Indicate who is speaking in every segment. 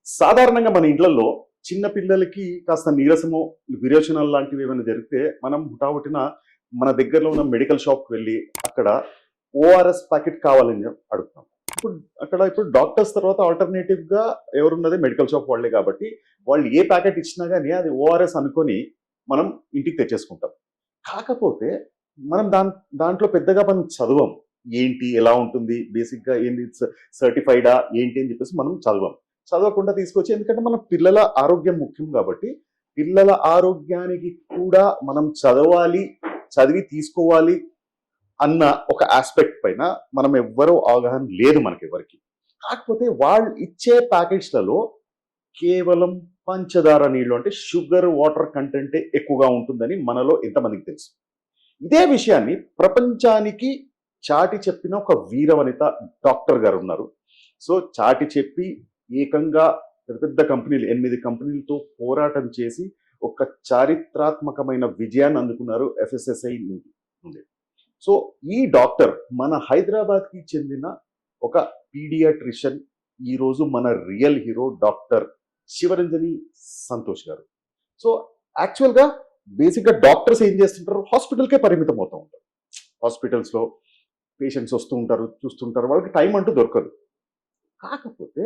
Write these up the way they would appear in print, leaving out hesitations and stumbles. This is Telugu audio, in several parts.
Speaker 1: సాధారణంగా మన ఇండ్లలో చిన్న పిల్లలకి కాస్త నీరసమో విరోచనాలు లాంటివి ఏమైనా జరిగితే మనం హుటాహుటిన మన దగ్గరలో ఉన్న మెడికల్ షాప్కి వెళ్ళి అక్కడ ఓఆర్ఎస్ ప్యాకెట్ కావాలని అడుగుతాం. ఇప్పుడు డాక్టర్స్ తర్వాత ఆల్టర్నేటివ్ గా ఎవరున్నది మెడికల్ షాప్ వాళ్ళే కాబట్టి వాళ్ళు ఏ ప్యాకెట్ ఇచ్చినా కానీ అది ఓఆర్ఎస్ అనుకొని మనం ఇంటికి తెచ్చేసుకుంటాం. కాకపోతే మనం దాంట్లో పెద్దగా మనం చదవం, ఏంటి ఎలా ఉంటుంది బేసిక్ గా ఏంటి సర్టిఫైడా ఏంటి అని చెప్పేసి మనం చదవకుండా తీసుకొచ్చి, ఎందుకంటే మన పిల్లల ఆరోగ్యం ముఖ్యం కాబట్టి పిల్లల ఆరోగ్యానికి కూడా మనం చదివి తీసుకోవాలి అన్న ఒక ఆస్పెక్ట్ పైన మనం ఎవ్వరూ అవగాహన లేదు మనకెవరికి. కాకపోతే వాళ్ళు ఇచ్చే ప్యాకెట్స్లలో కేవలం పంచదార నీళ్లు అంటే షుగర్ వాటర్ కంటెంటే ఎక్కువగా ఉంటుందని మనలో ఎంతమందికి తెలుసు. ఇదే విషయాన్ని ప్రపంచానికి చాటి చెప్పిన ఒక వీరవనిత డాక్టర్ గారు ఉన్నారు. సో చాటి చెప్పి ఏకంగా పెద్ద కంపెనీలు 8 కంపెనీలతో పోరాటం చేసి ఒక చారిత్రాత్మకమైన విజయాన్ని అందుకున్నారు FSSAI నుండి. సో ఈ డాక్టర్ మన హైదరాబాద్కి చెందిన ఒక పీడియాట్రిషియన్, ఈరోజు మన real hero doctor Sivaranjani Santosh garu. So యాక్చువల్గా బేసిక్గా డాక్టర్స్ ఏం చేస్తుంటారు, హాస్పిటల్కే పరిమితం అవుతూ ఉంటారు. హాస్పిటల్స్లో పేషెంట్స్ వస్తూ ఉంటారు, చూస్తుంటారు, వాళ్ళకి టైం అంటూ దొరకదు. కాకపోతే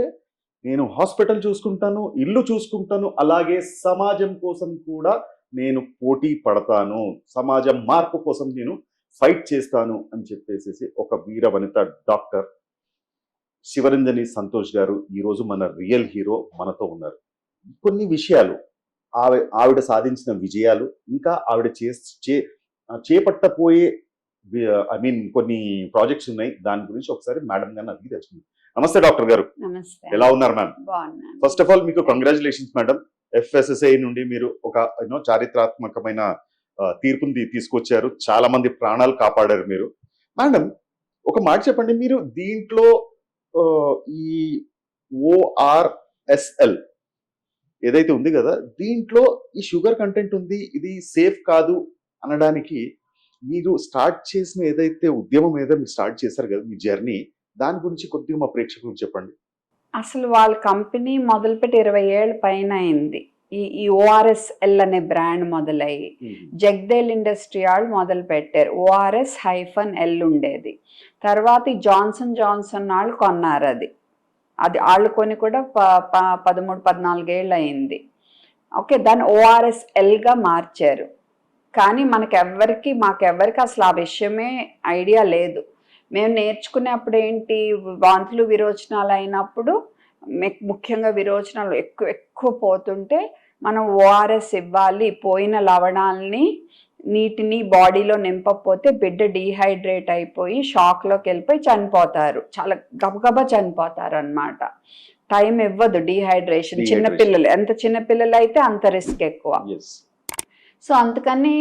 Speaker 1: నేను హాస్పిటల్ చూసుకుంటాను, ఇల్లు చూసుకుంటాను, అలాగే సమాజం కోసం కూడా నేను పోటీ పడతాను, సమాజం మార్పు కోసం నేను ఫైట్ చేస్తాను అని చెప్పేసి ఒక వీర వనిత డాక్టర్ శివరంజని సంతోష్ గారు ఈరోజు మన రియల్ హీరో మనతో ఉన్నారు. కొన్ని విషయాలు ఆవిడ సాధించిన విజయాలు, ఇంకా ఆవిడ చేపట్టపోయే కొన్ని ప్రాజెక్ట్స్ ఉన్నాయి, దాని గురించి ఒకసారి మేడం గారిని అడిగి తెలుసుకుందాం. నమస్తే డాక్టర్ గారు. ఎలా ఉన్నారు మ్యామ్? ఫస్ట్ ఆఫ్ ఆల్ మీకు కంగ్రాచులేషన్స్ మేడం. FSSAI నుండి మీరు ఒక చారిత్రాత్మకమైన తీర్పుని తీసుకొచ్చారు, చాలా మంది ప్రాణాలు కాపాడారు మీరు. మేడం ఒక మాట చెప్పండి, మీరు దీంట్లో ఈ ORSL ఏదైతే ఉంది కదా, దీంట్లో ఈ షుగర్ కంటెంట్ ఉంది, ఇది సేఫ్ కాదు అనడానికి మీరు స్టార్ట్ చేసిన ఏదైతే ఉద్యమం ఏదో మీరు స్టార్ట్ చేశారు కదా మీ జర్నీ, దాని గురించి కొద్దిగా మా ప్రేక్షకులకు చెప్పండి.
Speaker 2: అసలు వాళ్ళ కంపెనీ మొదలుపెట్టి 20 ఏళ్ళ పైన అయింది. ఈ ORSL అనే బ్రాండ్ మొదలయ్యి జగ్దేల్ ఇండస్ట్రీ వాళ్ళు మొదలు పెట్టారు. ORS-L ఉండేది. తర్వాత ఈ జాన్సన్ వాళ్ళు కొన్నారు. అది వాళ్ళు కొని కూడా 13-14 ఏళ్ళు అయింది. ఓకే, దాన్ని ORSLగా మార్చారు. కానీ మాకెవ్వరికి అసలు ఆ విషయమే ఐడియా లేదు. మేము నేర్చుకునేప్పుడు ఏంటి, వాంతులు విరోచనాలు అయినప్పుడు, ముఖ్యంగా విరోచనాలు ఎక్కువ పోతుంటే మనం ORS ఇవ్వాలి. పోయిన లవణాలని నీటిని బాడీలో నింపకపోతే బిడ్డ డీహైడ్రేట్ అయిపోయి షాక్లోకి వెళ్ళిపోయి చనిపోతారు, చాలా గబగబా చనిపోతారు అన్నమాట. టైం ఇవ్వదు డీహైడ్రేషన్. చిన్నపిల్లలు, ఎంత చిన్నపిల్లలు అయితే అంత రిస్క్ ఎక్కువ. సో అందుకని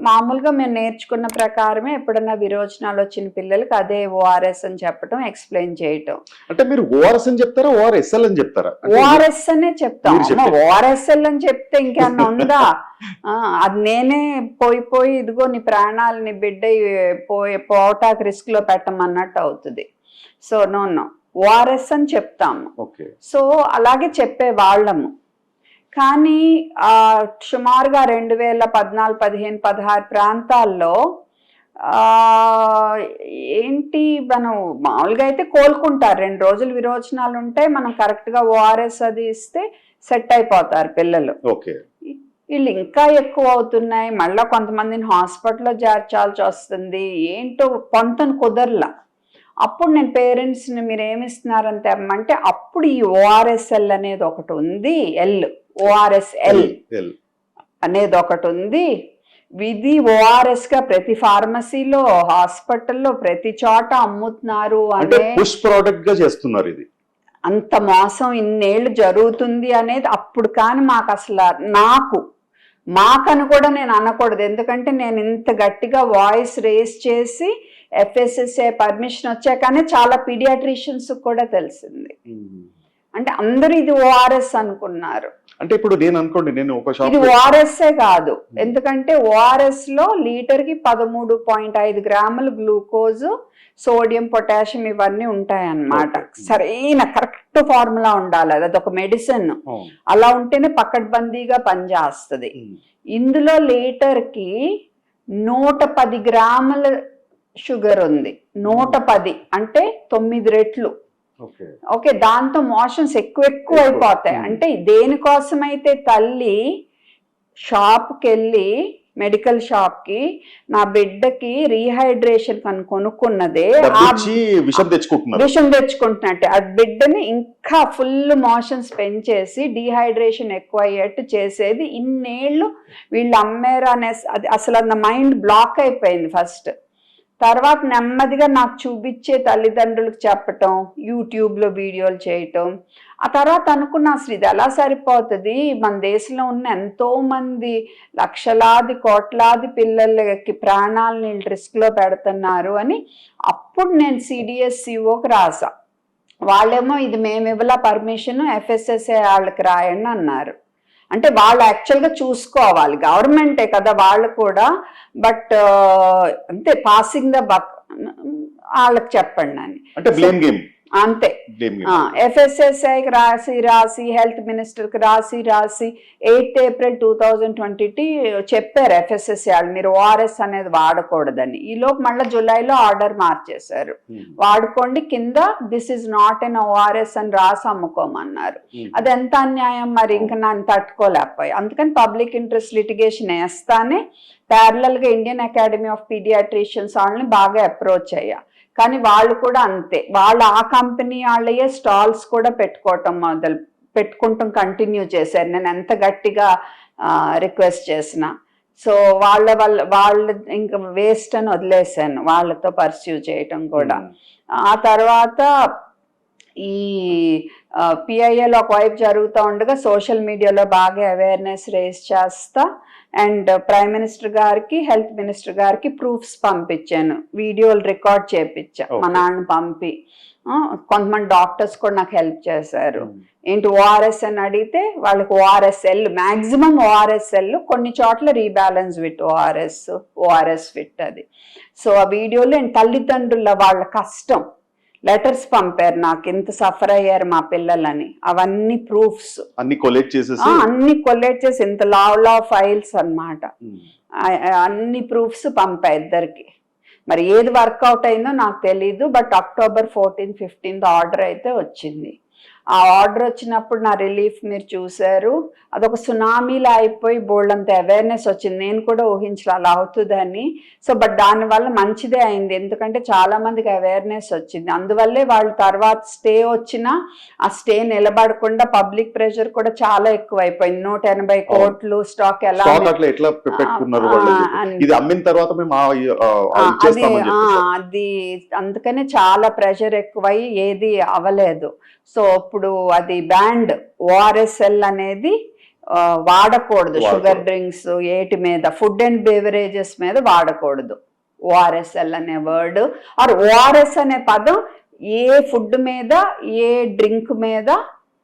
Speaker 2: మామూలుగా మేము నేర్చుకున్న ప్రకారమే ఎప్పుడన్నా విరోచనాలు వచ్చిన పిల్లలకి అదే ORS అని చెప్పడం, ఎక్స్ప్లెయిన్ చేయటం.
Speaker 1: అంటే మీరు ORS అని చెప్తారా, ORSL అని చెప్తారా?
Speaker 2: ORS అనే చెప్తాం. ORSL అని చెప్తే ఇంకేమన్నా ఉందా? అది నేనే పోయి ఇదిగో నీ ప్రాణాలని బిడ్డ పోవటానికి రిస్క్ లో పెట్టమన్నట్టు అవుతుంది. సో నో ORS అని చెప్తాము. సో అలాగే చెప్పే వాళ్ళము. కానీ సుమారుగా 2014, 15, 16 ప్రాంతాల్లో ఏంటి, మనం మామూలుగా అయితే కోలుకుంటారు. 2 రోజులు విరోచనాలు ఉంటాయి, మనం కరెక్ట్గా ORS అది ఇస్తే సెట్ అయిపోతారు పిల్లలు. వీళ్ళు ఇంకా ఎక్కువ అవుతున్నాయి, మళ్ళీ కొంతమందిని హాస్పిటల్లో చేర్చాల్సి వస్తుంది. ఏంటో పొంతను కుదరలా. అప్పుడు నేను పేరెంట్స్ని మీరు ఏమిస్తున్నారని తెమ్మంటే అప్పుడు ఈ ORSL అనేది ఒకటి ఉంది, ORSL అనేది ఒకటి ఉంది. ఇది ORS గా ప్రతి ఫార్మసీలో, హాస్పిటల్లో, ప్రతి చోట అమ్ముతున్నారు.
Speaker 1: అంటే పుష్ ప్రోడక్ట్ గా చేస్తున్నారు. ఇది
Speaker 2: అంత మోసం ఇన్నేళ్ళు జరుగుతుంది అనేది అప్పుడు. కానీ మాకు అసలు మాకని కూడా నేను అనకూడదు, ఎందుకంటే నేను ఇంత గట్టిగా వాయిస్ రేస్ చేసి FSSAI పర్మిషన్ వచ్చాకనే చాలా పీడియాట్రిషియన్స్ కూడా తెలిసింది. అంటే అందరూ ఇది ORS అనుకున్నారు.
Speaker 1: అంటే ఇప్పుడు నేను అనుకోండి, నేను ఒక షాప్
Speaker 2: ఇది ఓఆర్ఎస్ కాదు, ఎందుకంటే ఓఆర్ఎస్ లో లీటర్ కి 13.5 గ్రాములు గ్లూకోజ్, సోడియం, పొటాషియం ఇవన్నీ ఉంటాయన్నమాట. సరైన కరెక్ట్ ఫార్ములా ఉండాలి, అది ఒక మెడిసిన్. అలా ఉంటేనే పకడ్బందీగా పనిచేస్తుంది. ఇందులో లీటర్ కి 110 గ్రాముల షుగర్ ఉంది. 110 అంటే 9 రెట్లు. ఓకే, దాంతో మోషన్స్ ఎక్కువ అయిపోతాయి. అంటే దేనికోసమైతే తల్లి షాప్కి వెళ్ళి మెడికల్ షాప్ కి నా బిడ్డకి రీహైడ్రేషన్ అని కొనుక్కున్నదే విషం తెచ్చుకుంటున్నట్టే, ఆ బిడ్డని ఇంకా ఫుల్ మోషన్స్ పెంచేసి డీహైడ్రేషన్ ఎక్కువ అయ్యేట్టు చేసేది. ఇన్నేళ్ళు వీళ్ళు అమ్మారు అనే అసలు అన్న మైండ్ బ్లాక్ అయిపోయింది ఫస్ట్. తర్వాత నెమ్మదిగా నాకు చూపించే తల్లిదండ్రులకు చెప్పటం, యూట్యూబ్లో వీడియోలు చేయటం. ఆ తర్వాత అనుకున్నా అసలు ఇది ఎలా సరిపోతుంది, మన దేశంలో ఉన్న ఎంతో మంది లక్షలాది కోట్లాది పిల్లలకి ప్రాణాలని రిస్క్లో పెడుతున్నారు అని. అప్పుడు నేను CDSCOకి రాసా. వాళ్ళేమో ఇది మేము ఇవ్వాల పర్మిషన్, FSSA వాళ్ళకి రాయండి అన్నారు. అంటే వాళ్ళు యాక్చువల్గా చూసుకోవాలి, గవర్నమెంటే కదా వాళ్ళు కూడా. బట్ అంతే, పాసింగ్ ద బక్, వాళ్ళకి చెప్పండి అని.
Speaker 1: అంటే బ్లేమ్ గేమ్
Speaker 2: అంతే. FSSAకి రాసి హెల్త్ మినిస్టర్కి రాసి 8 ఏప్రిల్ 2020 చెప్పారు FSSA వాళ్ళు మీరు ORS అనేది వాడకూడదని. ఈలోపు మళ్ళీ జూలైలో ఆర్డర్ మార్చేశారు, వాడుకోండి కింద this is not an ORS అని రాసి అమ్ముకోమన్నారు. అది ఎంత అన్యాయం మరి, ఇంకా నన్ను తట్టుకోలేకపోయి. అందుకని పబ్లిక్ ఇంట్రెస్ట్ లిటిగేషన్ వేస్తానే ప్యారలల్గా ఇండియన్ అకాడమీ ఆఫ్ పీడియాట్రిషియన్స్ వాళ్ళని బాగా అప్రోచ్ అయ్యా. కానీ వాళ్ళు కూడా అంతే, వాళ్ళు ఆ కంపెనీ వాళ్ళయే స్టాల్స్ కూడా పెట్టుకుంటాం కంటిన్యూ చేశారు, నేను ఎంత గట్టిగా రిక్వెస్ట్ చేసిన. సో వాళ్ళు ఇంకా వేస్ట్ అని వదిలేశాను వాళ్ళతో పర్స్యూ చేయటం కూడా. ఆ తర్వాత ఈ PIL ఒకవైపు జరుగుతూ ఉండగా సోషల్ మీడియాలో బాగా అవేర్నెస్ రేస్ చేస్తా అండ్ ప్రైమ్ మినిస్టర్ గారికి, హెల్త్ మినిస్టర్ గారికి ప్రూఫ్స్ పంపించాను, వీడియోలు రికార్డ్ చేపించా మా నాన్న పంపి. కొంతమంది డాక్టర్స్ కూడా నాకు హెల్ప్ చేశారు. ఏంటి ORS అని అడిగితే వాళ్ళకి ORSL, మ్యాక్సిమం ORSL, కొన్ని చోట్ల రీబ్యాలెన్స్ విత్ ORS విత్ అది. సో ఆ వీడియోలో తల్లిదండ్రుల వాళ్ళ కష్టం లెటర్స్ పంపారు నాకు, ఇంత సఫర్ అయ్యారు మా పిల్లలని, అవన్నీ ప్రూఫ్స్
Speaker 1: అన్ని కొలెక్ట్
Speaker 2: చేసి ఇంత లావ్ ఫైల్స్ అన్నమాట. అన్ని ప్రూఫ్స్ పంపా ఇద్దరికి. మరి ఏది వర్కౌట్ అయిందో నాకు తెలీదు, బట్ October 14, 15 ఆర్డర్ అయితే వచ్చింది. ఆ ఆర్డర్ వచ్చినప్పుడు నా రిలీఫ్ మీరు చూశారు, అదొక సునామీలా అయిపోయి బోల్డంత అవేర్నెస్ వచ్చింది. నేను కూడా ఊహించాలి అలా అవుతుందని. సో బట్ దానివల్ల మంచిదే అయింది, ఎందుకంటే చాలా మందికి అవేర్నెస్ వచ్చింది. అందువల్లే వాళ్ళు తర్వాత స్టే వచ్చినా ఆ స్టే నిలబడకుండా పబ్లిక్ ప్రెషర్ కూడా చాలా ఎక్కువ అయిపోయింది. 180 కోట్లు స్టాక్ ఎలా అది, అందుకనే చాలా ప్రెషర్ ఎక్కువై ఏది అవ్వలేదు. సో ఇప్పుడు అది బ్యాండ్, ORSL అనేది వాడకూడదు. షుగర్ డ్రింక్స్ ఏటి మీద, ఫుడ్ అండ్ బెవరేజెస్ మీద వాడకూడదు ORSL అనే వర్డ్. ఆర్ ORS అనే పదం ఏ ఫుడ్ మీద, ఏ డ్రింక్ మీద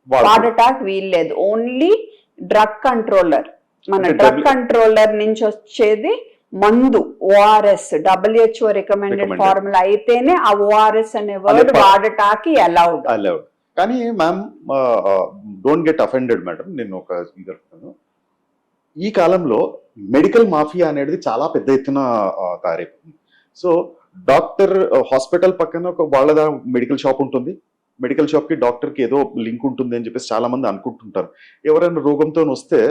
Speaker 2: వాడటానికి వీల్లేదు. ఓన్లీ డ్రగ్ కంట్రోలర్, మన డ్రగ్ కంట్రోలర్ నుంచి వచ్చేది మందు ORS, WHO రికమెండెడ్ ఫార్ములా అయితేనే ఆ ORS అనే వర్డ్ వాడటానికి అలౌడ్.
Speaker 1: కానీ ma'am, don't get offended madam, నేను ఒక చెప్తాను. ఈ కాలంలో మెడికల్ మాఫియా అనేది చాలా పెద్ద ఎత్తున తయారైపోతుంది. సో డాక్టర్ హాస్పిటల్ పక్కన ఒక వాళ్ళ మెడికల్ షాప్ ఉంటుంది, మెడికల్ షాప్ కి డాక్టర్ కి ఏదో లింక్ ఉంటుంది అని చెప్పేసి చాలా మంది అనుకుంటుంటారు. ఎవరైనా రోగంతో వస్తే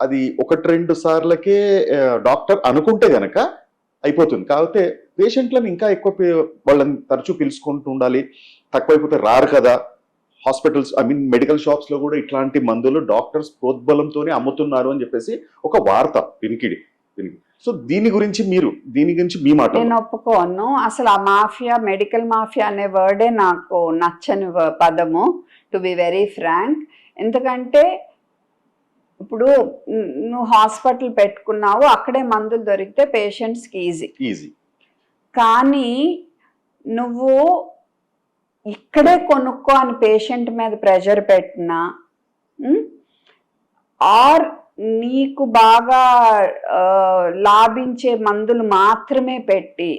Speaker 1: అది 1-2 సార్లకే డాక్టర్ అనుకుంటే గనక అయిపోతుంది. కాకపోతే పేషెంట్లను ఇంకా ఎక్కువ వాళ్ళని తరచూ పిలుచుకుంటూ ఉండాలి, తక్కువైపోతే రారు కదా. హాస్పిటల్స్, మెడికల్ షాప్స్ లో కూడా ఇట్లాంటి మందులు డాక్టర్స్ ప్రోద్బలంతోనే అమ్ముతున్నారు అని చెప్పేసి ఒక వార్త వినికిడి. సో దీని గురించి మీ మాట.
Speaker 2: నేను ఒప్పుకోను. అసలు ఆ మాఫియా, మెడికల్ మాఫియా అనే వర్డే నాకు నచ్చని పదము, టు బి వెరీ ఫ్రాంక్. ఎందుకంటే ఇప్పుడు నువ్వు హాస్పిటల్ పెట్టుకున్నావు, అక్కడే మందులు దొరికితే పేషెంట్స్కి ఈజీ. కానీ నువ్వు ఇక్కడే కొనుక్కో అని పేషెంట్ మీద ప్రెషర్ పెట్టినా ఆర్ నీకు బాగా లాభించే మందులు మాత్రమే పెట్టి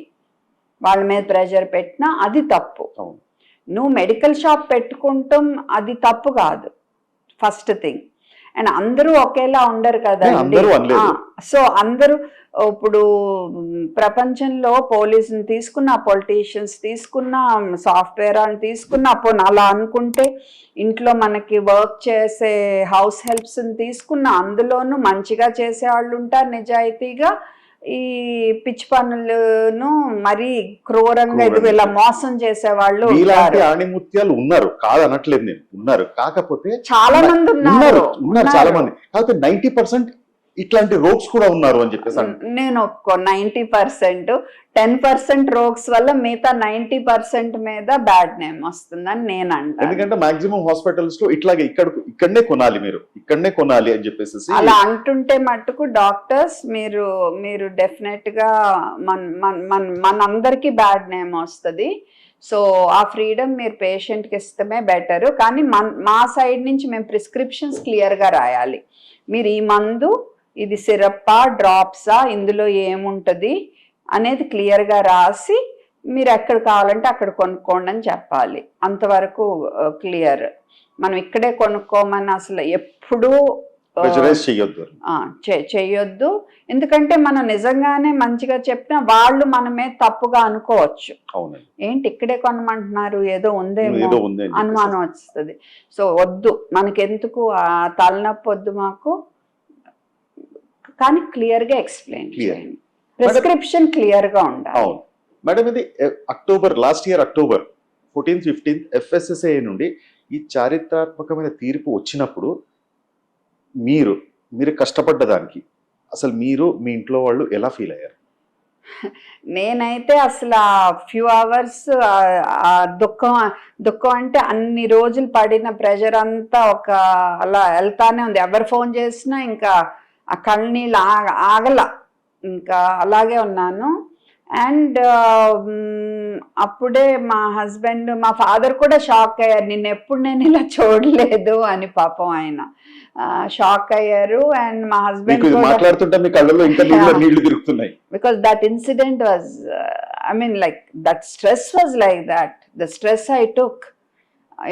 Speaker 2: వాళ్ళ మీద ప్రెషర్ పెట్టినా అది తప్పు.
Speaker 1: అవును.
Speaker 2: నువ్వు మెడికల్ షాప్ పెట్టుకుంటాం అది తప్పు కాదు, ఫస్ట్ థింగ్. అండ్ అందరూ ఒకేలా ఉండరు కదండి.
Speaker 1: అందరూ అనలేదు.
Speaker 2: సో అందరూ ఇప్పుడు ప్రపంచంలో పోలీసుని తీసుకున్న, పొలిటీషియన్స్ తీసుకున్న, సాఫ్ట్వేర్ అని తీసుకున్న, అప్పుడు అలా అనుకుంటే ఇంట్లో మనకి వర్క్ చేసే హౌస్ హెల్ప్స్ని తీసుకున్న, అందులోనూ మంచిగా చేసే వాళ్ళు ఉంటారు నిజాయితీగా. ఈ పిచ్చి పనులను మరీ క్రూరంగా ఇది ఇలా మోసం చేసే వాళ్ళు
Speaker 1: ఇలాంటి ఆణిముత్యాలు ఉన్నారు, కాదనట్లేదు నేను, ఉన్నారు. కాకపోతే
Speaker 2: చాలా మంది
Speaker 1: ఉన్నారు చాలా మంది. కాకపోతే 90% ఇట్లాంటి రోగ్స్ కూడా ఉన్నారు అని చెప్పేసి
Speaker 2: నేను ఒప్పుకో. 90%, 10% రోగ్స్ వల్ల మిగతా 90% మీద బ్యాడ్ నేమ్ వస్తుందని నేను అంటాను.
Speaker 1: ఎందుకంటే మాక్సిమం హాస్పిటల్స్ లో ఇట్లాగే ఇక్కడనే కొనాలి, మీరు ఇక్కడనే కొనాలి అని చెప్పేసి
Speaker 2: అలా అంటుంటే మట్టుకు డాక్టర్స్ మీరు డెఫినెట్ గా మనందరికీ బ్యాడ్ నేమ్ వస్తుంది. సో ఆ ఫ్రీడమ్ మీరు పేషెంట్కి ఇస్తమే బెటర్. కానీ మా సైడ్ నుంచి మేము ప్రిస్క్రిప్షన్స్ క్లియర్గా రాయాలి. మీరు ఈ మందు ఇది సిరప్పా డ్రాప్సా ఇందులో ఏముంటుంది అనేది క్లియర్గా రాసి మీరు ఎక్కడ కావాలంటే అక్కడ కొనుక్కోండి అని చెప్పాలి. అంతవరకు క్లియర్. మనం ఇక్కడే కొనుక్కోమని అసలు ఎప్పుడూ చెయ్యొద్దు. ఎందుకంటే మనం నిజంగానే మంచిగా చెప్పినా వాళ్ళు మనమే తప్పుగా అనుకోవచ్చు. ఏంటి ఇక్కడే కొనమంటున్నారు, ఏదో ఉందేమో అనుమానం వస్తుంది. సో వద్దు, మనకెందుకు ఆ తలనొప్పి వద్దు మాకు. కానీ క్లియర్గా ఎక్స్ప్లెయిన్ చేయండి, ప్రిస్క్రిప్షన్ క్లియర్గా ఉండాలి.
Speaker 1: మేడం, ఇది last year October 14th, 15th FSSAI నుండి ఈ చారిత్రాత్మకమైన తీర్పు వచ్చినప్పుడు మీరు కష్టపడ్డ దానికి అసలు మీరు మీ ఇంట్లో వాళ్ళు ఎలా ఫీల్ అయ్యారు?
Speaker 2: నేనైతే అసలు ఆ ఫ్యూ అవర్స్ దుఃఖం అంటే అన్ని రోజులు పడిన ప్రెషర్ అంతా అలా వెళ్తానే ఉంది. ఎవరు ఫోన్ చేసినా ఇంకా ఆ కళ్ళనీళ్ళు ఆగల, ఇంకా అలాగే ఉన్నాను. అండ్ అప్పుడే మా హస్బెండ్, మా ఫాదర్ కూడా షాక్ అయ్యారు, ఎప్పుడు నేను ఇలా చూడలేదు అని. పాపం ఆయన షాక్ అయ్యారు. అండ్ మా husband because that incident was, I mean like that stress was like that. The stress I took,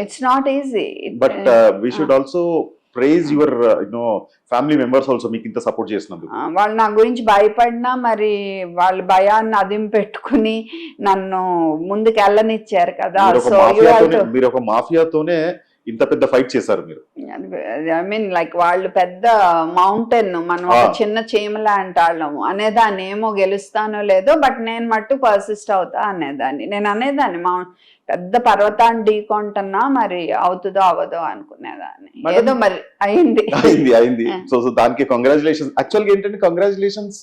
Speaker 2: it's not easy.
Speaker 1: But we should also praise your family members also, మీకు ఇంత సపోర్ట్ చేసినందుకు.
Speaker 2: వాళ్ళు నా గురించి భయపడినా మరి వాళ్ళ భయాన్ని అదిం పెట్టుకుని నన్ను ముందుకు వెళ్ళనిచ్చారు కదా. సో
Speaker 1: మీరు ఒక మాఫియాతోనే ఇంత పెద్ద ఫైట్ చేశారు మీరు.
Speaker 2: ఐ మీన్ లైక్ వాళ్ళు పెద్ద మౌంటైన్, మనం ఒక చిన్న చీమలా అంటాళ్ళము అనేదాన్ని. ఏమో గెలుస్తానో లేదో, బట్ నేను మట్టు పర్సిస్ట్ అవుతా అనేదాన్ని. నేను అనేదాన్ని మా పెద్ద పర్వతాన్ని ఢీకొంటున్నా, మరి అవుతుందో అవదో అనుకునేదాన్ని. ఏదో మరి
Speaker 1: అయింది. సో దానికి కంగ్రాచులేషన్స్. యాక్చువల్గా ఏంటంటే కంగ్రాచులేషన్స్.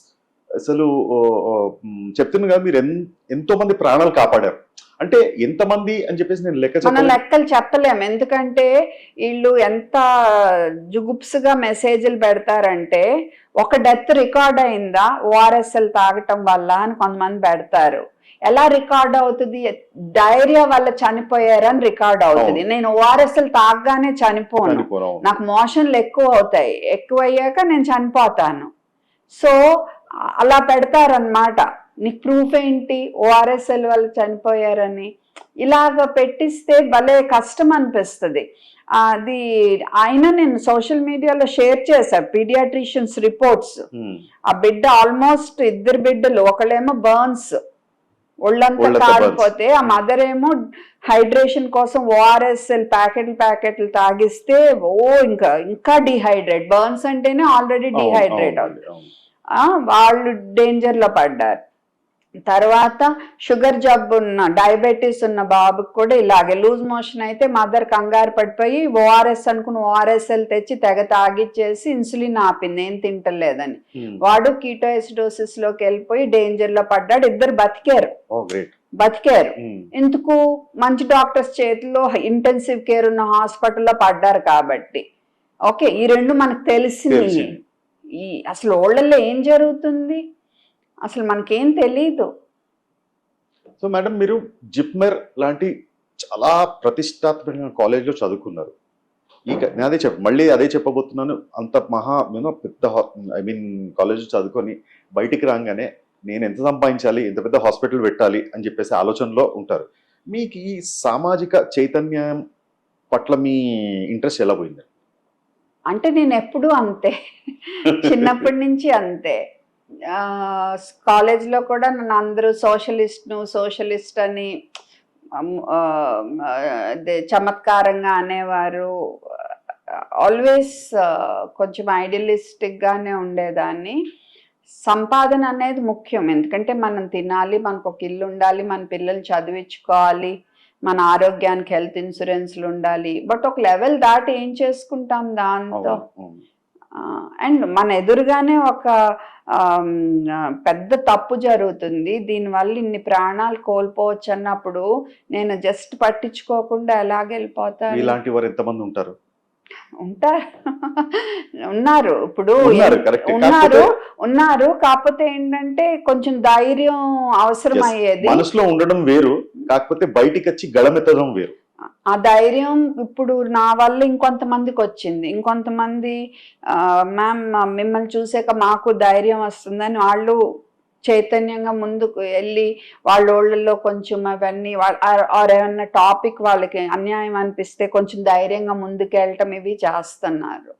Speaker 1: అసలు చెప్తున్నా కదా, మీరు ఎంతో మంది ప్రాణాలు కాపాడారు. అంటే ఎంతమంది అని చెప్పేసి నేను
Speaker 2: లెక్కలు చెప్పలేము. ఎందుకంటే వీళ్ళు ఎంత జుగుప్స్గా మెసేజ్లు పెడతారంటే, ఒక డెత్ రికార్డ్ అయిందా ORSL తాగటం వల్ల అని కొంతమంది పెడతారు. ఎలా రికార్డ్ అవుతుంది? డైరియా వల్ల చనిపోయారని రికార్డ్ అవుతుంది. నేను ORSL తాగగానే చనిపోను, నాకు మోషన్లు ఎక్కువ అవుతాయి, ఎక్కువ అయ్యాక నేను చనిపోతాను. సో అలా పెడతారనమాట. నీకు ప్రూఫ్ ఏంటి ORSL వల్ల చనిపోయారని? ఇలాగ పెట్టిస్తే భలే కష్టం అనిపిస్తుంది. అది ఆయన నేను సోషల్ మీడియాలో షేర్ చేశాను పీడియాట్రిషియన్స్ రిపోర్ట్స్. ఆ బిడ్డ ఆల్మోస్ట్ 2 బిడ్డలు, ఒకళ్ళేమో బర్న్స్, ఒళ్ళంతా కాలిపోతే, ఆ మదర్ ఏమో హైడ్రేషన్ కోసం ORSL ప్యాకెట్లు తాగిస్తే ఇంకా డిహైడ్రేట్. బర్న్స్ అంటేనే ఆల్రెడీ డిహైడ్రేట్ అవుతుంది. వాళ్ళు డేంజర్లో పడ్డారు. తర్వాత షుగర్ జబ్బు ఉన్న, డయాబెటీస్ ఉన్న బాబుకి కూడా ఇలాగే లూజ్ మోషన్ అయితే మదర్ కంగారు పడిపోయి ORS అనుకుని ORSL తెచ్చి తెగ తాగిచ్చేసి ఇన్సులిన్ ఆపింది, ఏం తింటలేదని. వాడు కీటోఎసిడోసిస్ లోకి వెళ్ళిపోయి డేంజర్ లో పడ్డాడు. 2 బతికారు. ఎందుకు? మంచి డాక్టర్స్ చేతిలో ఇంటెన్సివ్ కేర్ ఉన్న హాస్పిటల్లో పడ్డారు కాబట్టి. ఓకే, ఈ 2 మనకు తెలిసింది. అసలు ఓళ్ళల్లో ఏం జరుగుతుంది అసలు మనకేం తెలీదు.
Speaker 1: సో మేడం, మీరు జిప్మెర్ లాంటి చాలా ప్రతిష్టాత్మకమైన కాలేజ్లో చదువుకున్నారు. నేను అదే మళ్ళీ అదే చెప్పబోతున్నాను. అంత పెద్ద కాలేజ్ చదువుకొని బయటికి రాగానే నేను ఎంత సంపాదించాలి, ఎంత పెద్ద హాస్పిటల్ పెట్టాలి అని చెప్పేసి ఆలోచనలో ఉంటారు. మీకు ఈ సామాజిక చైతన్యం పట్ల మీ ఇంట్రెస్ట్ ఎలా పోయింది?
Speaker 2: అంటే నేను ఎప్పుడూ అంతే, చిన్నప్పటి నుంచి అంతే. కాలేజ్లో కూడా నన్ను అందరూ సోషలిస్ట్ అని అదే చమత్కారంగా అనేవారు. ఆల్వేస్ కొంచెం ఐడియలిస్టిక్గానే ఉండేదాన్ని. సంపాదన అనేది ముఖ్యం, ఎందుకంటే మనం తినాలి, మనకు ఒక ఇల్లు ఉండాలి, మన పిల్లలు చదివించుకోవాలి, మన ఆరోగ్యానికి హెల్త్ ఇన్సూరెన్స్లు ఉండాలి. బట్ ఒక లెవెల్ దాటి ఏం చేసుకుంటాం దాంతో? అండ్ మన ఎదురుగానే ఒక పెద్ద తప్పు జరుగుతుంది, దీనివల్ల ఇన్ని ప్రాణాలు కోల్పోవచ్చు అన్నప్పుడు నేను జస్ట్ పట్టించుకోకుండా ఎలాగెళ్ళిపోతాను?
Speaker 1: ఇలాంటి వారు ఎంతమంది ఉంటారు?
Speaker 2: ఉన్నారు ఇప్పుడు ఉన్నారు. కాకపోతే ఏంటంటే కొంచెం ధైర్యం అవసరం అయ్యేది.
Speaker 1: మనసులో ఉండడం వేరు, కాకపోతే బయటికి వచ్చి గళమెత్తడం వేరు.
Speaker 2: ఆ ధైర్యం ఇప్పుడు నా వల్ల ఇంకొంతమందికి వచ్చింది. ఇంకొంతమంది మ్యామ్ మిమ్మల్ని చూసాక మాకు ధైర్యం వస్తుందని వాళ్ళు చైతన్యంగా ముందుకు వెళ్ళి వాళ్ళ ఊళ్ళల్లో కొంచెం అవన్నీ ఏమన్నా టాపిక్ వాళ్ళకి అన్యాయం అనిపిస్తే కొంచెం ధైర్యంగా ముందుకు వెళ్ళటం ఇవి చేస్తున్నారు.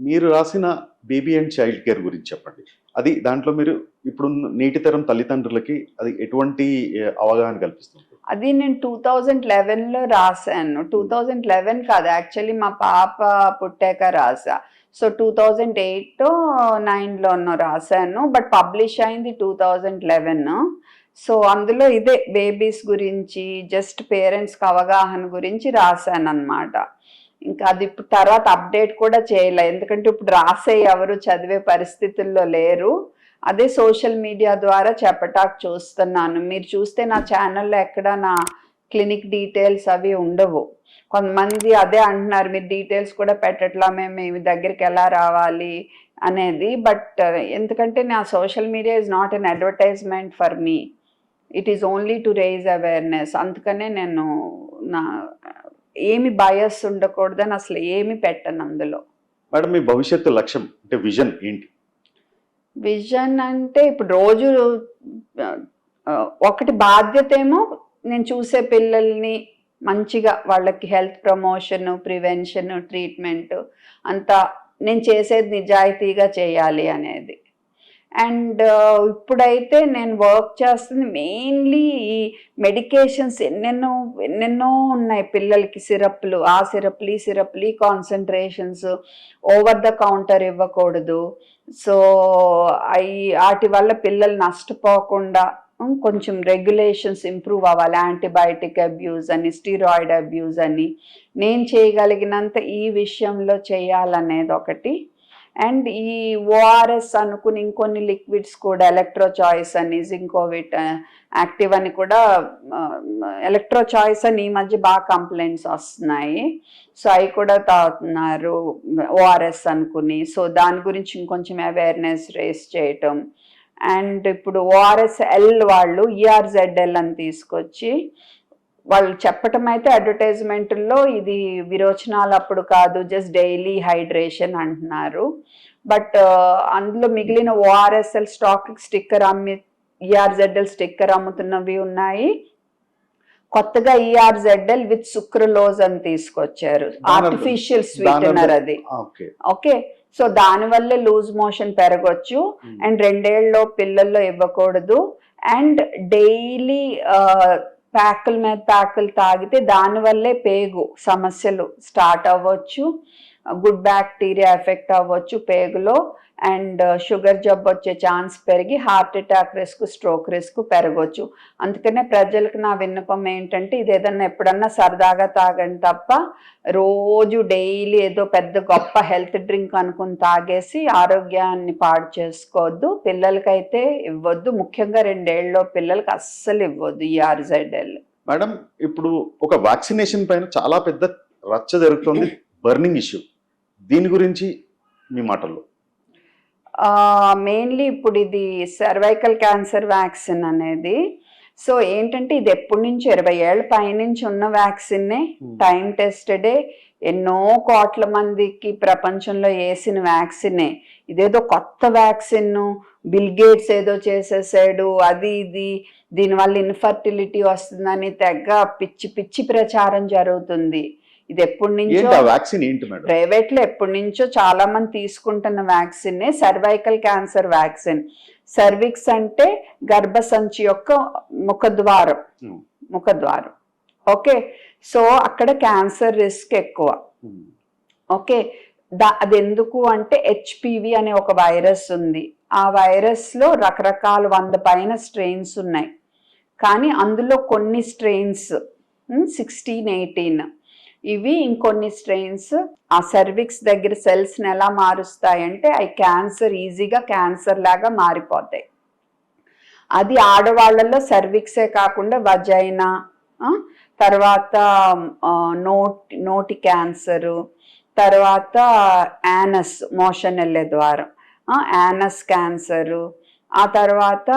Speaker 1: మీరు రాసిన బేబీ అండ్ చైల్డ్ కేర్ గురించి చెప్పండి. అది దాంట్లో మీరు ఇప్పుడు నేటి తరం తల్లిదండ్రులకి అది ఎటువంటి అవగాహన కల్పిస్తుంది?
Speaker 2: అది నేను 2011లో రాశాను. 2011 కాదు, యాక్చువల్లీ మా పాప పుట్టాక రాసా. సో 2008-9లోనో రాశాను, బట్ పబ్లిష్ అయింది 2011. సో అందులో ఇదే బేబీస్ గురించి, జస్ట్ పేరెంట్స్కి అవగాహన గురించి రాశాను అనమాట. ఇంకా అది ఇప్పుడు తర్వాత అప్డేట్ కూడా చేయలే, ఎందుకంటే ఇప్పుడు రాసే ఎవరు చదివే పరిస్థితుల్లో లేరు. అదే సోషల్ మీడియా ద్వారా చెప్పటానికి చూస్తున్నాను. మీరు చూస్తే నా ఛానల్లో ఎక్కడ నా క్లినిక్ డీటెయిల్స్ అవి ఉండవు. కొంతమంది అదే అంటున్నారు, మీరు డీటెయిల్స్ కూడా పెట్టట్లా, మేము మీ దగ్గరికి ఎలా రావాలి అనేది. బట్ ఎందుకంటే నా social media is not an advertisement for me, it is only to raise awareness. అందుకనే నేను నా ఏమి బయస్ ఉండకూడదని అసలు ఏమి పెట్టను అందులో.
Speaker 1: మేడం, మీ భవిష్యత్తు లక్ష్యం అంటే విజన్ ఏంటి?
Speaker 2: విజన్ అంటే ఇప్పుడు రోజు ఒకటి బాధ్యత ఏమో, నేను చూసే పిల్లల్ని మంచిగా వాళ్ళకి హెల్త్ ప్రమోషన్, ప్రివెన్షన్, ట్రీట్మెంట్ అంతా నేను చేసేది నిజాయితీగా చేయాలి అనేది. అండ్ ఇప్పుడైతే నేను వర్క్ చేస్తుంది మెయిన్లీ ఈ మెడికేషన్స్ ఎన్నెన్నో ఉన్నాయి పిల్లలకి. సిరప్లు, ఆ సిరప్లు, ఈ సిరప్లు, ఈ కాన్సన్ట్రేషన్స్ ఓవర్ ద కౌంటర్ ఇవ్వకూడదు. సో వాటి వల్ల పిల్లలు నష్టపోకుండా కొంచెం రెగ్యులేషన్స్ ఇంప్రూవ్ అవ్వాలి. యాంటీబయాటిక్ అబ్యూస్ అని, స్టీరాయిడ్ అబ్యూస్ అని, నేను చేయగలిగినంత ఈ విషయంలో చేయాలనేది ఒకటి. అండ్ ఈ ఓఆర్ఎస్ అనుకుని ఇంకొన్ని లిక్విడ్స్ కూడా, ఎలక్ట్రో చాయిస్ అని, జింకోవిట్ యాక్టివ్ అని కూడా, ఎలక్ట్రో చాయిస్ అని ఈ మధ్య బాగా కంప్లైంట్స్ వస్తున్నాయి. సో అవి కూడా తాగుతున్నారు ఓఆర్ఎస్ అనుకుని. సో దాని గురించి ఇంకొంచెం అవేర్నెస్ రేస్ చేయటం. అండ్ ఇప్పుడు ORSL వాళ్ళు ERZL అని తీసుకొచ్చి వాళ్ళు చెప్పటం అయితే అడ్వర్టైజ్మెంట్లో ఇది విరోచనాలు అప్పుడు కాదు, జస్ట్ డైలీ హైడ్రేషన్ అంటున్నారు. బట్ అందులో మిగిలిన ORSL స్టాక్ స్టిక్కర్ అమ్మి, ERZL స్టిక్కర్ అమ్ముతున్నవి ఉన్నాయి. కొత్తగా ERZL విత్ సుక్రలోజ్ అని తీసుకొచ్చారు, ఆర్టిఫిషియల్ స్వీటనర్ అది. ఓకే, సో దానివల్లే లూజ్ మోషన్ పెరగొచ్చు. అండ్ 2 ఏళ్ళలో పిల్లల్లో ఇవ్వకూడదు. అండ్ డైలీ ప్యాకుల మీద ప్యాకులు తాగితే దానివల్లే పేగు సమస్యలు స్టార్ట్ అవ్వచ్చు, గుడ్ బ్యాక్టీరియా ఎఫెక్ట్ అవ్వచ్చు పేగులో. అండ్ షుగర్ జబ్బు వచ్చే ఛాన్స్ పెరిగి heart attack risk, stroke risk పెరగవచ్చు. అందుకనే ప్రజలకు నా విన్నపం ఏంటంటే, ఇది ఏదన్నా ఎప్పుడన్నా సరదాగా తాగండి తప్ప రోజు డైలీ ఏదో పెద్ద గొప్ప హెల్త్ డ్రింక్ అనుకుని తాగేసి ఆరోగ్యాన్ని పాడు చేసుకోవద్దు. పిల్లలకైతే ఇవ్వద్దు, ముఖ్యంగా 2 ఏళ్ళలో పిల్లలకి అస్సలు ఇవ్వద్దు ERZL.
Speaker 1: మేడం, ఇప్పుడు ఒక వ్యాక్సినేషన్ పైన చాలా పెద్ద రచ్చ జరుగుతుంది, బర్నింగ్ ఇష్యూ, దీని గురించి మీ మాటల్లో?
Speaker 2: మెయిన్లీ ఇప్పుడు ఇది సర్వైకల్ క్యాన్సర్ వ్యాక్సిన్ అనేది సో ఏంటంటే ఇది ఎప్పటి నుంచి 20 ఏళ్ళ పైనుంచి ఉన్న వ్యాక్సిన్నే, టైం టెస్టెడే, ఎన్నో కోట్ల మందికి ప్రపంచంలో వేసిన వ్యాక్సినే. ఇదేదో కొత్త వ్యాక్సిన్ బిల్ గేట్స్ ఏదో చేసేసాడు అది ఇది, దీనివల్ల ఇన్ఫర్టిలిటీ వస్తుందని తెగ పిచ్చి పిచ్చి ప్రచారం జరుగుతుంది. ఇది ఎప్పటి నుంచో
Speaker 1: వ్యాక్సిన్ ఏంటి మేడం?
Speaker 2: ప్రైవేట్ లో ఎప్పటి నుంచో చాలా మంది తీసుకుంటున్న vaccine cervical cancer vaccine. Cervix అంటే గర్భసంచి యొక్క ముఖద్వారం. ఓకే, సో అక్కడ క్యాన్సర్ రిస్క్ ఎక్కువ. ఓకే, అది ఎందుకు అంటే HPV అనే ఒక వైరస్ ఉంది. ఆ వైరస్ లో రకరకాల 100 పైన స్ట్రెయిన్స్ ఉన్నాయి. కానీ అందులో కొన్ని స్ట్రెయిన్స్ 16, 18 ఇవి ఇంకొన్ని స్ట్రెయిన్స్ ఆ సర్విక్స్ దగ్గర సెల్స్ని ఎలా మారుస్తాయంటే అవి క్యాన్సర్, ఈజీగా క్యాన్సర్ లాగా మారిపోతాయి. అది ఆడవాళ్లలో సర్విక్సే కాకుండా వజైనా, తర్వాత నోటి క్యాన్సరు, తర్వాత యానస్ మోషన్ వెళ్ళే ద్వారం, యానస్ క్యాన్సరు, ఆ తర్వాత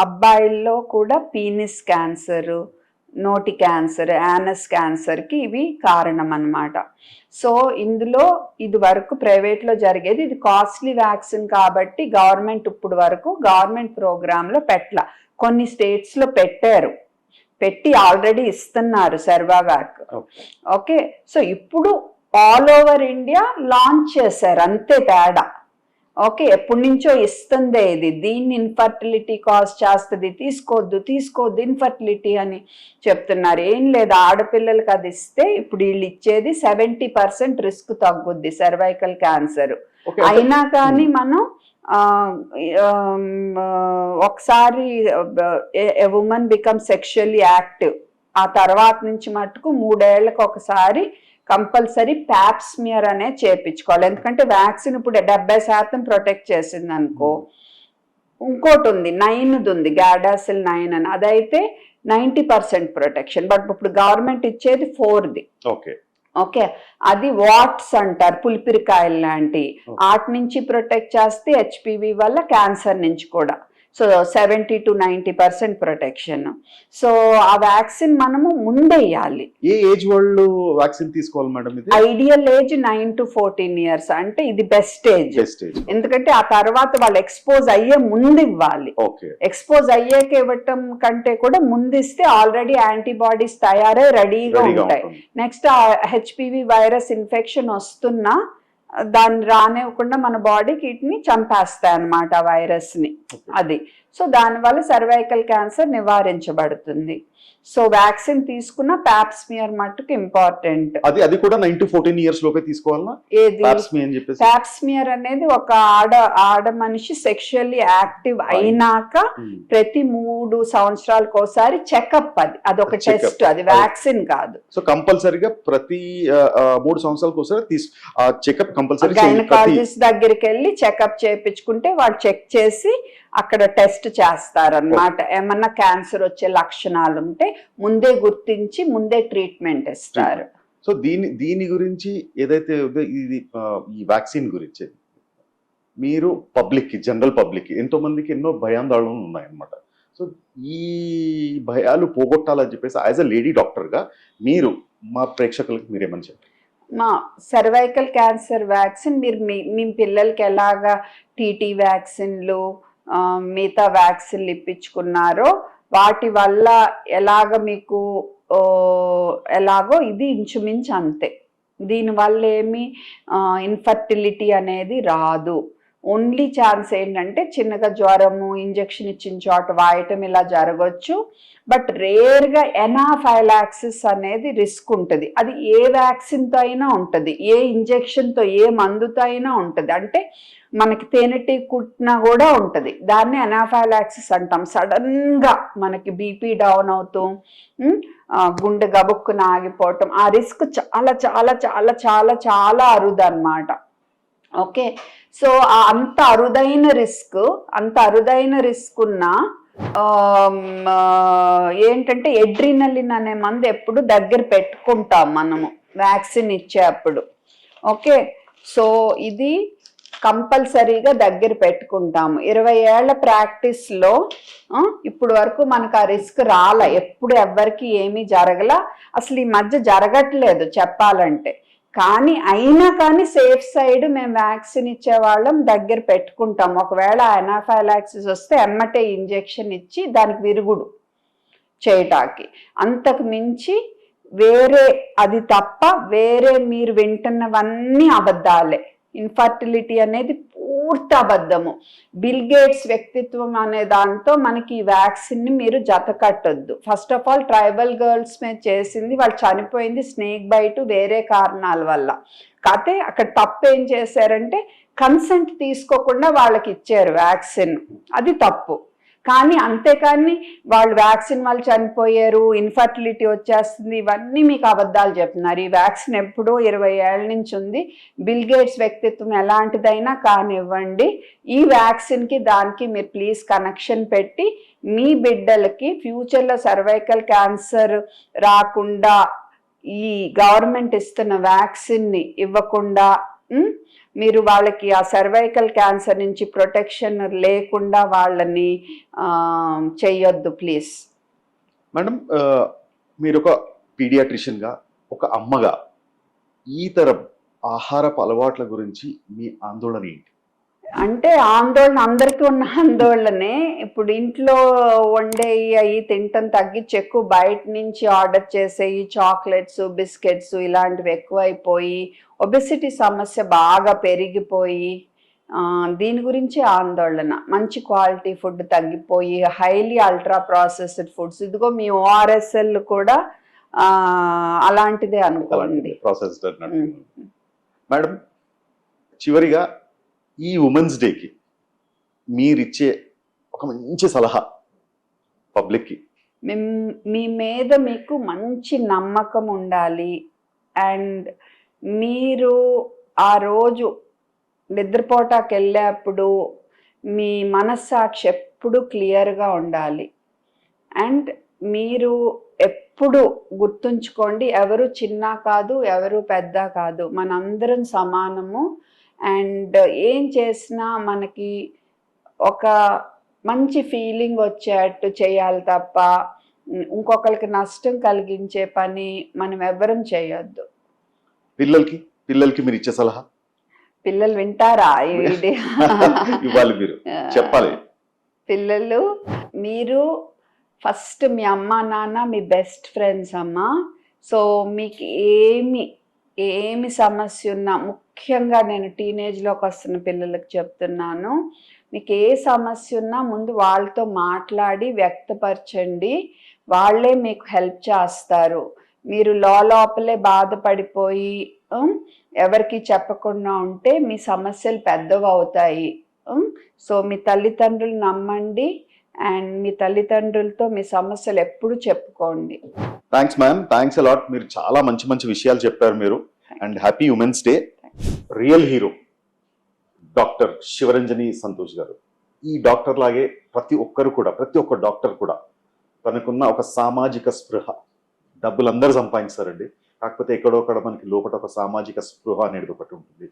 Speaker 2: అబ్బాయిల్లో కూడా పీనిస్ క్యాన్సరు, నోటి క్యాన్సర్, యానస్ క్యాన్సర్కి ఇవి కారణం అన్నమాట. సో ఇందులో ఇది వరకు ప్రైవేట్లో జరిగేది. ఇది కాస్ట్లీ వ్యాక్సిన్ కాబట్టి గవర్నమెంట్ ఇప్పుడు వరకు గవర్నమెంట్ ప్రోగ్రాంలో పెట్టల. కొన్ని స్టేట్స్లో పెట్టి ఆల్రెడీ ఇస్తున్నారు సర్వావాక్. ఓకే, సో ఇప్పుడు ఆల్ ఓవర్ ఇండియా లాంచ్ చేశారు, అంతే తేడా. ఓకే, ఎప్పటి నుంచో ఇస్తుందే ఇది. దీన్ని ఇన్ఫర్టిలిటీ కాజ్ చేస్తుంది, తీసుకోవద్దు ఇన్ఫర్టిలిటీ అని చెప్తున్నారు. ఏం లేదు, ఆడపిల్లలకి అది ఇస్తే ఇప్పుడు వీళ్ళు ఇచ్చేది 70% రిస్క్ తగ్గుద్ది సర్వైకల్ క్యాన్సర్. అయినా కానీ మనం ఒకసారి ఉమెన్ బికమ్ సెక్షువల్లీ యాక్టివ్, ఆ తర్వాత నుంచి మటుకు 3 ఏళ్లకు ఒకసారి కంపల్సరీ ప్యాప్స్మియర్ అనే చేయించుకోవాలి. ఎందుకంటే వ్యాక్సిన్ ఇప్పుడు 70% ప్రొటెక్ట్ చేసింది అనుకో. ఇంకోటి ఉంది 9ది ఉంది, గాడాసిల్ 9 అని, అదైతే 90% ప్రొటెక్షన్. బట్ ఇప్పుడు గవర్నమెంట్ ఇచ్చేది 4ది. ఓకే, అది వాట్స్ అంటారు, పులిపిరికాయలు లాంటి వాటి నుంచి ప్రొటెక్ట్ చేస్తే HPV వల్ల క్యాన్సర్ నుంచి కూడా. So 70 to 90% protection. సో ఆ వ్యాక్సిన్ మనము ముందేయాలి.
Speaker 1: ఏ ఏజ్ వాళ్ళు వ్యాక్సిన్ తీసుకోవాలి మేడం? ఇది
Speaker 2: ఐడియల్ ఏజ్ 9 to 14 years, అంటే ఇది బెస్ట్ ఏజ్. ఎందుకంటే ఆ తర్వాత వాళ్ళు ఎక్స్పోజ్ అయ్యే ముందు ఇవ్వాలి. ఎక్స్పోజ్ అయ్యాక ఇవ్వటం కంటే కూడా ముందు ఇస్తే ఆల్రెడీ యాంటీబాడీస్ తయారై రెడీగా ఉంటాయి. నెక్స్ట్ ఆ HPV వైరస్ ఇన్ఫెక్షన్ వస్తున్నా దాన్ని రానివ్వకుండా మన బాడీకి వీటిని చంపేస్తాయి అన్నమాట, ఆ వైరస్ ని. అది సో దానివల్ల సర్వైకల్ క్యాన్సర్ నివారించబడుతుంది. సో వ్యాక్సిన్ తీసుకున్న ప్యాప్స్మియర్ మట్టుకు ఇంపార్టెంట్.
Speaker 1: అది కూడా 9 to 14 years లోపే తీసుకోవాలా?
Speaker 2: ఏది ప్యాప్స్మియర్ అనేది ఒక ఆడ మనిషి సెక్షువల్లీ యాక్టివ్ అయినాక ప్రతి 3 సంవత్సరాలకు ఒకసారి చెకప్. అదొక టెస్ట్, అది వ్యాక్సిన్ కాదు.
Speaker 1: సో కంపల్సరీగా ప్రతి 3 సంవత్సరాలకు ఒకసారి చెకప్ కంపల్సరీ.
Speaker 2: గైనకాలజిస్ట్ దగ్గరికి వెళ్ళి చెకప్ చేయించుకుంటే వాళ్ళు చెక్ చేసి అక్కడ టెస్ట్ చేస్తారన్నమాట. ఏమన్నా క్యాన్సర్ వచ్చే లక్షణాలు ఉంటే ముందే గుర్తించి ముందే ట్రీట్మెంట్ ఇస్తారు.
Speaker 1: సో దీని గురించి ఏదైతే ఇది ఈ వ్యాక్సిన్ గురించి మీరు పబ్లిక్, జనరల్ పబ్లిక్ ఎంతో మందికి ఎన్నో భయాందోళనలు ఉన్నాయన్నమాట. సో ఈ భయాలు పోగొట్టాలని చెప్పేసి యాజ్ అ లేడీ డాక్టర్గా మీరు మా ప్రేక్షకులకు మీరేమని చెప్పారు?
Speaker 2: మా సర్వైకల్ క్యాన్సర్ వ్యాక్సిన్ మీరు మీ పిల్లలకి ఎలాగా టీటీ వ్యాక్సిన్లు మిగతా వ్యాక్సిన్లు ఇప్పించుకున్నారో వాటి వల్ల మీకు ఎలాగో ఇది ఇంచుమించు అంతే. దీనివల్ల ఏమి ఇన్ఫర్టిలిటీ అనేది రాదు. ఓన్లీ ఛాన్స్ ఏంటంటే చిన్నగా జ్వరము, ఇంజెక్షన్ ఇచ్చిన చోట వాయటం ఇలా జరగవచ్చు. బట్ రేర్గా ఎనాఫైలాక్సిస్ అనేది రిస్క్ ఉంటుంది. అది ఏ వ్యాక్సిన్తో అయినా ఉంటుంది, ఏ ఇంజెక్షన్తో, ఏ మందుతో అయినా ఉంటుంది. అంటే మనకి తేనెటీ కుట్టినా కూడా ఉంటుంది. దాన్ని ఎనాఫైలాక్సిస్ అంటాం. సడన్గా మనకి బీపీ డౌన్ అవుతూ గుండె గబుక్కున ఆగిపోవటం, ఆ రిస్క్ చాలా చాలా చాలా చాలా చాలా అరుదు అన్నమాట. ఓకే, సో అంత అరుదైన రిస్క్ ఉన్న ఏంటంటే ఎడ్రినలిన్ అనే మందు ఎప్పుడు దగ్గర పెట్టుకుంటాం మనము వ్యాక్సిన్ ఇచ్చేప్పుడు. ఓకే, సో ఇది కంపల్సరీగా దగ్గర పెట్టుకుంటాము. 20 ఏళ్ల ప్రాక్టీస్లో ఇప్పుడు వరకు మనకు ఆ రిస్క్ రాల, ఎప్పుడు ఎవ్వరికి ఏమీ జరగల, అసలు ఈ మధ్య జరగట్లేదు చెప్పాలంటే. కానీ అయినా కానీ సేఫ్ సైడ్ మేము వ్యాక్సిన్ ఇచ్చేవాళ్ళం దగ్గర పెట్టుకుంటాం. ఒకవేళ అనాఫైలాక్సిస్ వస్తే ఎమ్మటే ఇంజెక్షన్ ఇచ్చి దానికి విరుగుడు చేయటానికి. అంతకు మించి వేరే అది తప్ప వేరే మీరు వింటున్నవన్నీ అబద్ధాలే. ఇన్ఫర్టిలిటీ అనేది పూర్తి అబద్ధము. బిల్ గేట్స్ వ్యక్తిత్వం అనే దాంతో మనకి ఈ వ్యాక్సిన్ని మీరు జత కట్టొద్దు. First of all tribal girls మీద చేసింది, వాళ్ళు చనిపోయింది స్నేక్ బైట్ వేరే కారణాల వల్ల. కాకపోతే అక్కడ తప్పు ఏం చేశారంటే కన్సెంట్ తీసుకోకుండా వాళ్ళకి ఇచ్చారు వ్యాక్సిన్, అది తప్పు. కానీ అంతేకాని వాళ్ళు వ్యాక్సిన్ వాళ్ళు చనిపోయారు, ఇన్ఫర్టిలిటీ వచ్చేస్తుంది, ఇవన్నీ మీకు అబద్ధాలు చెప్తున్నారు. ఈ వ్యాక్సిన్ ఎప్పుడో 20 ఏళ్ల నుంచి ఉంది. బిల్ గేట్స్ వ్యక్తిత్వం ఎలాంటిదైనా కానివ్వండి, ఈ వ్యాక్సిన్కి దానికి మీరు ప్లీజ్ కనెక్షన్ పెట్టి మీ బిడ్డలకి ఫ్యూచర్లో సర్వైకల్ క్యాన్సర్ రాకుండా ఈ గవర్నమెంట్ ఇస్తున్న వ్యాక్సిన్ని ఇవ్వకుండా మీరు వాళ్ళకి ఆ సర్వైకల్ క్యాన్సర్ నుంచి ప్రొటెక్షన్ లేకుండా వాళ్ళని చేయొద్దు ప్లీజ్.
Speaker 1: మేడం, మీరు ఒక పీడియాట్రిషియన్గా, ఒక అమ్మగా ఈ తరం ఆహారపు అలవాట్ల గురించి మీ ఆందోళన ఏంటి?
Speaker 2: అంటే ఆందోళన అందరికీ ఉన్న ఆందోళనే. ఇప్పుడు ఇంట్లో వండేవి అవి తింటాం తగ్గించి ఎక్కువ బయట నుంచి ఆర్డర్ చేసేవి చాక్లెట్స్, బిస్కెట్స్ ఇలాంటివి ఎక్కువైపోయి ఒబెసిటీ సమస్య బాగా పెరిగిపోయి దీని గురించి ఆందోళన. మంచి క్వాలిటీ ఫుడ్ తగ్గిపోయి హైలీ అల్ట్రా ప్రాసెస్డ్ ఫుడ్స్, ఇదిగో మీ ఓఆర్ఎస్ఎల్ కూడా అలాంటిదే అనుకోండి.
Speaker 1: మేడం, చివరిగా ఈ ఉమెన్స్ డేకి మీరిచ్చే ఒక మంచి సలహా పబ్లిక్కి.
Speaker 2: మీ మీద మీకు మంచి నమ్మకం ఉండాలి. అండ్ మీరు ఆ రోజు నిద్రపోటాకి వెళ్ళేప్పుడు మీ మనస్సాక్షి ఎప్పుడు క్లియర్గా ఉండాలి. అండ్ మీరు ఎప్పుడు గుర్తుంచుకోండి, ఎవరు చిన్న కాదు, ఎవరు పెద్ద కాదు, మనందరం సమానము. అండ్ ఏం చేసినా మనకి ఒక మంచి ఫీలింగ్ వచ్చేట్టు చేయాలి తప్ప ఇంకొకరికి నష్టం కలిగించే పని మనం ఎవ్వరం చేయొద్దు.
Speaker 1: పిల్లలకి మీరు ఇచ్చే సలహా?
Speaker 2: పిల్లలు వింటారా
Speaker 1: ఇవ్వాలి, మీరు చెప్పాలి.
Speaker 2: పిల్లలు, మీరు ఫస్ట్ మీ అమ్మ నాన్న మీ బెస్ట్ ఫ్రెండ్స్ అమ్మా. సో మీకు ఏమి సమస్య ఉన్నా, ముఖ్యంగా నేను టీనేజ్లోకి వస్తున్న పిల్లలకు చెప్తున్నాను, మీకు ఏ సమస్య ఉన్నా ముందు వాళ్ళతో మాట్లాడి వ్యక్తపరచండి, వాళ్ళే మీకు హెల్ప్ చేస్తారు. మీరు లోపలే బాధపడిపోయి ఎవరికి చెప్పకుండా ఉంటే మీ సమస్యలు పెద్దవి అవుతాయి. సో మీ తల్లిదండ్రులు నమ్మండి అండ్ మీ తల్లిదండ్రులతో మీ సమస్యలు ఎప్పుడు చెప్పుకోండి.
Speaker 1: Thanks ma'am, thanks a lot. మీరు చాలా మంచి విషయాలు చెప్పారు మీరు. And happy women's day. Real hero doctor Sivaranjani Santosh garu. ఈ డాక్టర్ లాగే ప్రతి ఒక్క డాక్టర్ కూడా తనకున్న ఒక సామాజిక స్పృహ, డబ్బులు అందరూ సంపాదిస్తారండి, కాకపోతే ఎక్కడొక్కడ మనకి లోపల ఒక సామాజిక స్పృహ అనేది ఒకటి ఉంటుంది.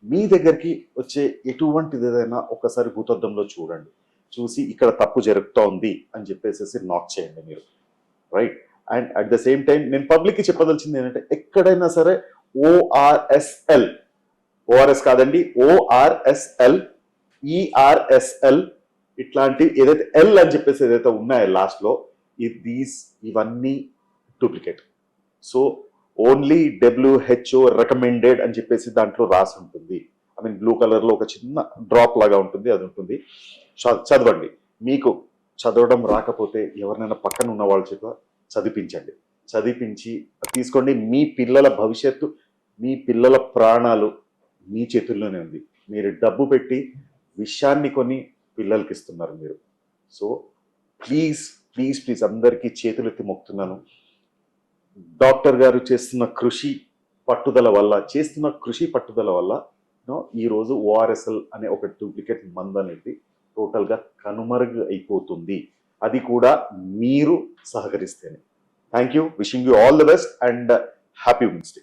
Speaker 1: మీ దగ్గరికి వచ్చే ఎటువంటిది ఏదైనా ఒకసారి భూతద్దంలో చూడండి, చూసి ఇక్కడ తప్పు జరుగుతోంది అని చెప్పేసి నాక్ చేయండి మీరు, right? And at the same time నేను పబ్లిక్కి చెప్పదలిచింది ఏంటంటే, ఎక్కడైనా సరే ఓఆర్ఎస్ కాదండి, ORSL, ERSL ఇట్లాంటి ఏదైతే ఎల్ అని చెప్పేసి ఏదైతే ఉన్నాయో లాస్ట్లో, ఇవన్నీ duplicate. So only WHO recommended అని చెప్పేసి దాంట్లో రాసి ఉంటుంది. ఐ మీన్ బ్లూ కలర్లో ఒక చిన్న డ్రాప్ లాగా ఉంటుంది, అది ఉంటుంది. చదవండి. మీకు చదవడం రాకపోతే ఎవరినైనా పక్కన ఉన్న వాళ్ళ చేత చదివించి తీసుకోండి. మీ పిల్లల భవిష్యత్తు, మీ పిల్లల ప్రాణాలు మీ చేతుల్లోనే ఉంది. మీరు డబ్బు పెట్టి విషయాన్ని కొని పిల్లలకి ఇస్తున్నారు మీరు. సో ప్లీజ్ అందరికీ చేతులెత్తి మొక్కుతున్నాను. డాక్టర్ గారు చేస్తున్న కృషి పట్టుదల వల్ల ఈరోజు ORSL అనే ఒక డూప్లికేట్ మందు అనేది టోటల్గా కనుమరుగు అయిపోతుంది. అది కూడా మీరు సహకరిస్తేనే. Thank you. Wishing you all the best and happy women's day.